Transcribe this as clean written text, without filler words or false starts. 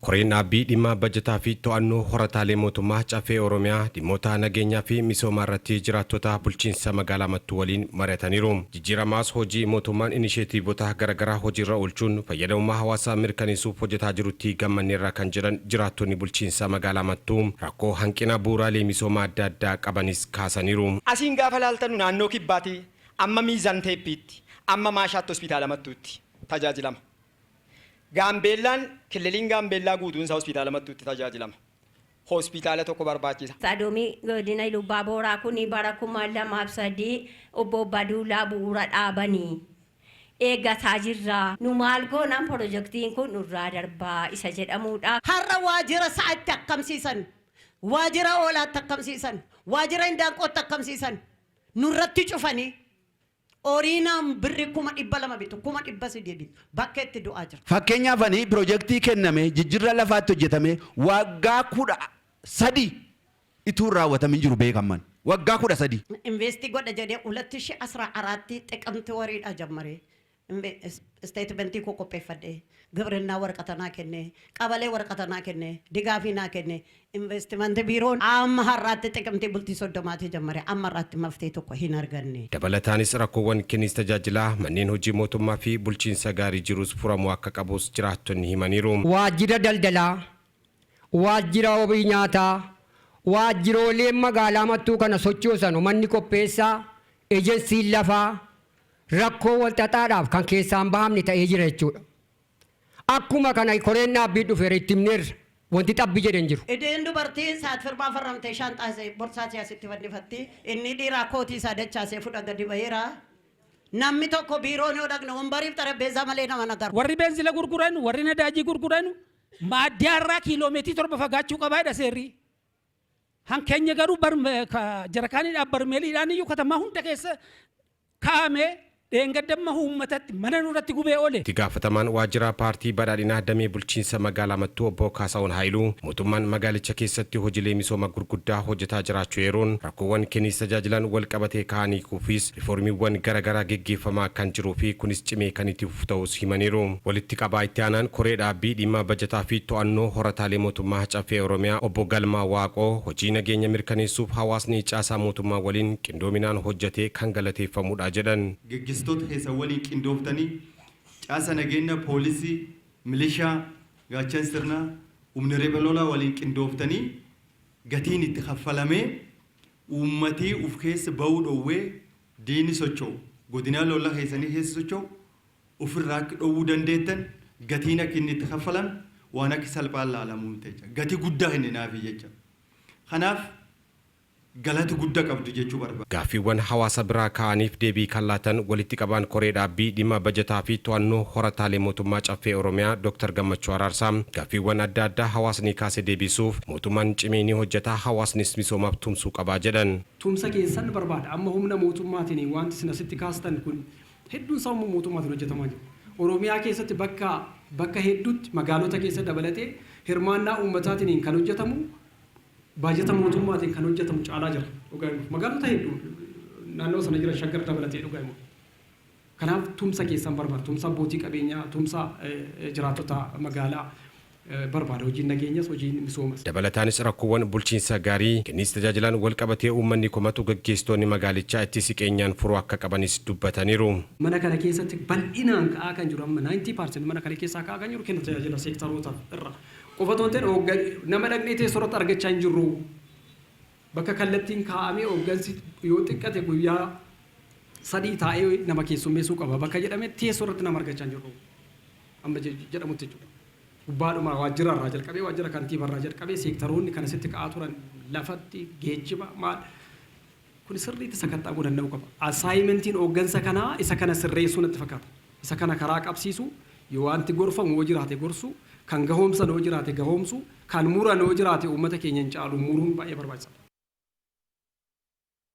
Koreen dhaabbii dhimma bajataa fi to'annoo horataalee mootummaa caffee Oromiyaa dhimmoota nageenyaa fi misoomaa irratti jiraattota bulchiinsa magaalaa Mattuu waliin mari'ataniiru. Jijjiiramaas hojii mootummaan inisheetiivota garaagaraa hojiirra oolchuun fayyadamummaa hawaasaa mirkaneessuuf hojjetaa jirutti gammanneerra kan jedhan jiraattonni bulchiinsa magaalaa Mattuu rakkoo hanqina bu'uuraalee misoomaa adda addaa qabanis kaasaniiru. Asiin gaafa laaltanu naannoo kibbaatti amma miizaan teeppiitti amma maashaatti hospitaala Mattuutti tajaajilama. Gaambeellaan kililiin gaambeellaa guutuun isaa hospitaala Mattuutti tajaajilama. Hospitaala tokko barbaachisa. Sadoomii godina Lubbaa Booraa kuni bara 2003 obbo Baduulaa bu'uura dhaabanii eeggataa jirra. Nu maal goonaan pirojektiin kun nurraa darbaa isa jedhamudha. Har'a waajjira sa'aatti akkamsiisan, waajjira oolaatti akkamsiisan, waajjira indaanqootti akkamsiisan nurratti cufanii. Oriinaan birri 200 bitu 100 bitu bakka itti du'aa jira. Fakkeenyaaf ani pirojektii kenname jijjiirra lafaatti hojjetame waggaa 13 ituu raawwatamee jiru beekaman. Waggaa 13. Investi godha jedhee 2014 xiqamti wariidha jammare. Statementii ko qopheeffadhe ግብርና ወረቀተና ከነ ቀበሌ ወረቀተና ከነ ድጋፊና ከነ ኢንቨስትመንት ቢሮን አማራት ጥቅምቲ ቡልቲ ሶዶማቴ ጀመረ አማራት መፍትሄ ተኮ ሂናርገኒ dabalataanis rakkoowwan kenniis tajaajilaa manneen hojii mootummaa fi bulchiinsa gaarii jirus furamuu akka qabus jiraattonni himaniiru. Waajjira daldalaa, waajjira obii nyaataa, waajjiroolee magaalaa Mattuu kana sochoosan manni qopheessaa, ejensiin lafaa rakkoo wal xaxaadhaaf kan keessaan bahamni ta'ee jira jechuudha. Akkuma kana koreen dhaabbii dhufeera itti himneerra wanti xabbi jedhan jiru. Ideen dubartiin saat firmaa farramtee shaanxaasee borsaa siyaasitti fannifatti inni dhiiraa kootii isaa dachaasee fudha gadi baheera. Namni tokko biiroon yoo dhaqne wambariif xarabbeessaa malee nama nagaru. Warri beenzila gurguran, warri nadaajii gurguran maaddiyaarraa kiiloomeetirii 7 fagaachuu qabaadha seerri. Hankeenya garuu jarakaaniidhaaf barmeeliidhaan iyyuu katamaa hunda keessa kaa'amee deengadamma uummatatti mana nurratti gubee oole. Itti gaafatamaan waajjira paartii badhaadhinaa damee bulchiinsa magaalaa Mattuu obbo Kaasaawun Haayiluu mootummaan magaalicha keessatti hojiilee misooma gurguddaa hojjetaa jiraachuu yeroon rakkoowwan kenniis tajaajilan wal qabatee ka'anii kuufis riiformiiwwan garaagaraa geggeeffamaa kan jiruu fi kunis cimee kan itti fufu ta'us himaniiru. Walitti qabaa itti aanaan koree dhaabbii dhimma bajataa fi to'annoo horataalee mootummaa caffee Oromiyaa obbo Galmaa Waaqoo hojii nageenya mirkaneessuuf hawaasni caasaa mootummaa waliin qindoominaan hojjetee kan galateeffamudha jedhan. Gistoota keessa waliin qindooftanii caasa nageenya poolisii, milishaa, gaachan sirnaa, humna rebelolaa waliin qindooftanii gatiin itti kaffalamee uummatii uf keessa ba'uu dhowwee diini socho'u godina lola keessanii keessa socho'u ofirraa akka dhowwuu dandeettan gatiin akka inni itti kaffalan waan akka salphaan laalamuu jecha gatii guddaa hin naafi jecha kanaaf galata guddaa qabdu jechuu barbaada. Gaaffiiwwan hawaasa biraa ka'aniif deebii kan laatan walitti qabaan koree dhaabbii dhimma bajataa fi to'annoo horataalee mootummaa caffee Oromiyaa Dr. Gammachuu Araarsaa gaaffiiwwan adda addaa hawaasni kaasee deebisuuf mootummaan cimee ni hojjeta hawaasnis misoomaaf tumsuu qabaa jedhan. Tumsa keessan barbaada amma humna mootummaatiin wanti isin asitti kaastan kun hedduun isaa mootummaatiin hojjetamaa jiru. Oromiyaa keessatti bakka hedduutti magaalota keessa dabalatee hirmaannaa uummataatiin kan hojjetamu baajata mootummaatiin kan hojjetamu caalaa jira dhugaamu magaalota hedduu naannoo sana jira shaggar dabalatee dhugaamu kanaaf tumsa keessan barbaada tumsa abbootii qabeenyaa tumsa jiraattota magaalaa barbaada hojiin nageenyas hojiin misoomas. Dabalataanis rakkoowwan bulchiinsa gaarii kenniis tajaajilan wal qabatee uummanni komatu gaggeessitoonni magaalichaa itti siqeenyaan furuu akka qabanis dubbataniiru. Mana kana keessatti bal'inaan ka'aa kan jiru amma 90% mana kana keessaa ka'aa kan jiru kenna tajaajila seektaroota irra. Qofatoon ta'e nama dhaqnee teessoorratti argachaa hin jirru bakka kallattiin kaa'amee hooggansi yoo xiqqate guyyaa 3 taa'ee nama keessummeessuu qaba bakka jedhame teessoorratti nama argachaa hin jirru amma jedhamutti jechuudha. Gubbaadhuma waajjirarraa jalqabee waajjira kantiibarraa jalqabee seektaroonni kan asitti ka'aa turan lafatti geejjiba maal kun sirriitti sakatta'uu danda'u qaba. Asaayimentiin hooggansa kanaa isa kana sirreessuu natti fakkaata. Isa kana karaa qabsiisu yoo wanti gorfamu yoo jiraate gorsu kan gahoomsa noo jiraate gahoomsu kan mura noo jiraate uummata keenya hin caalu muruun baay'ee barbaachisaadha.